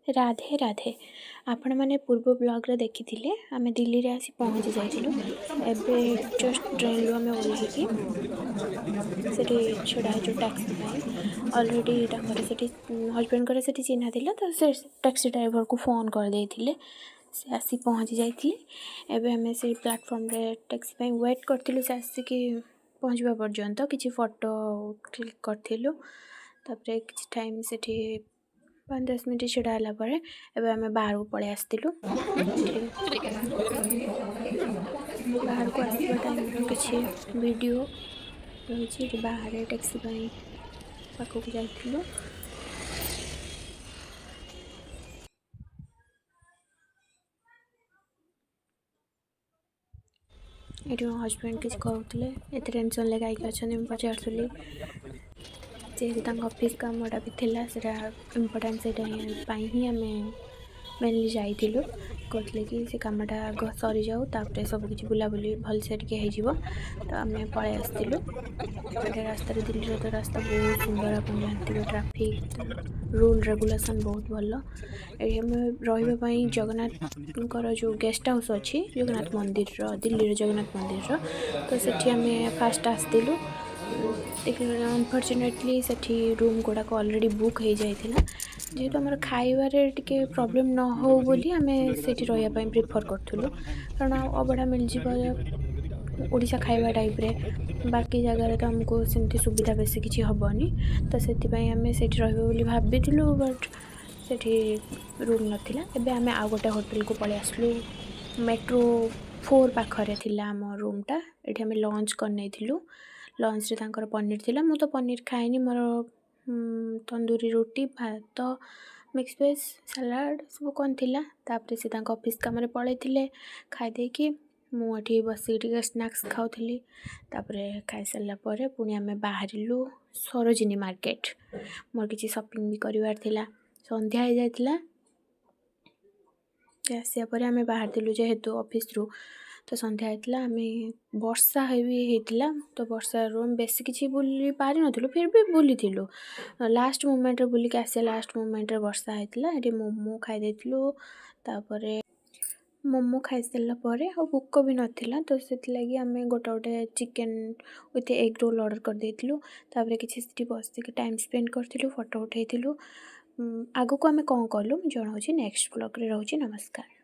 राधे राधे आपण मैंने पूर्व ब्लॉग्रे देखी आम दिल्ली रे आसी पहुँची जाइलु एबे जस्ट ट्रेन रू आम ओह्लैकी छड़ा जो टैक्सी अलरेडी हजबैंड से चिन्हा थिला तो से टैक्सी ड्राइवर को फोन कर देथिले से आसी पहुँची जाइए एबे आम से प्लेटफॉर्म रे टैक्सी वेट करथिलु से आसिकी पहुँचवा पर्यंत किसी फोटो क्लिक करथिलु तापरे किसी टाइम से 5-10 मिनट छिड़ा एबे आम बाहर को पलि आसलु बाहर को आसवा टाइम किसी वीडियो रही बाहर टैक्सी पाखक जाइलु ये मो हजबैंड किसी कहते एत टेंशन ले गायक अच्छा पचारूली जेहेतु ऑफिस कामटा भी थिला सेटा इम्पोर्टेंट से ही आम मेनली जाइलु कहते कि से कामटा आग सरी जाऊ तापर सब किसी बुलाबुली भलसे हो तो आम पलि आसलु रास्ता दिल्ली तो रास्ता बहुत सुंदर आप जानते ट्राफिक रूल रेगुलेशन बहुत भल ये रही जगन्नाथ जो गेस्ट हाउस अच्छी जगन्नाथ मंदिर दिल्ली जगन्नाथ मंदिर तो सेठी आम फास्ट आसलु अनफर्चुनेटली सेठी रूम गुड़ाक अलरेडी बुक हो जाइला जेहेतु आम खाइबारे टिके प्रॉब्लम न हो बोली आम से रही प्रिफर करूँ कारण अबड़ा मिल ओडिशा खाइबा टाइप रे बाकी जगह तो आमको सेमती सुविधा बेसी किसी हेनी तो से आम से भाविलु बट से रूम नाला एबे आम आउ गोटे होटल को पलि आसलु मेट्रो 4 पाखरे थिला आम रूमटा ये आम लंच करने लंच रे पनीर थिला मु तो पनीर खाएनी मोर तंदूरी रोटी भात मिक्स वेज सलाड सब कौन थिला तापर से ऑफिस काम पलैले खाईदे कि मुझे बस स्नैक्स खाऊली तापर खाई सारा पुणी आम बाहरिलु सरोजिनी मार्केट मोर किसी शॉपिंग भी करिवार थिला संध्या हो जाइतिला आसिया परे आम बाहर जेहेतु ऑफिस रू तो संध्या होता आम वर्षा भी होता तो वर्षा रू बेसी किसी बुली पारि नथिलु फिर भी बुली लास्ट मोमेंट बुलिक आसे लास्ट मोमेंट वर्षा होता ये मोमो खाई तापर मोमो खाई सारा भोक भी नाला तो से लगी आम गोटे गोटे chicken with egg roll order कर देलु तापर किसी बस टाइम स्पेंड करूँ फोटो उठेलु आग को आम कौन कलु जनाऊँ नेक्स्ट ब्लॉग रे रोची नमस्कार।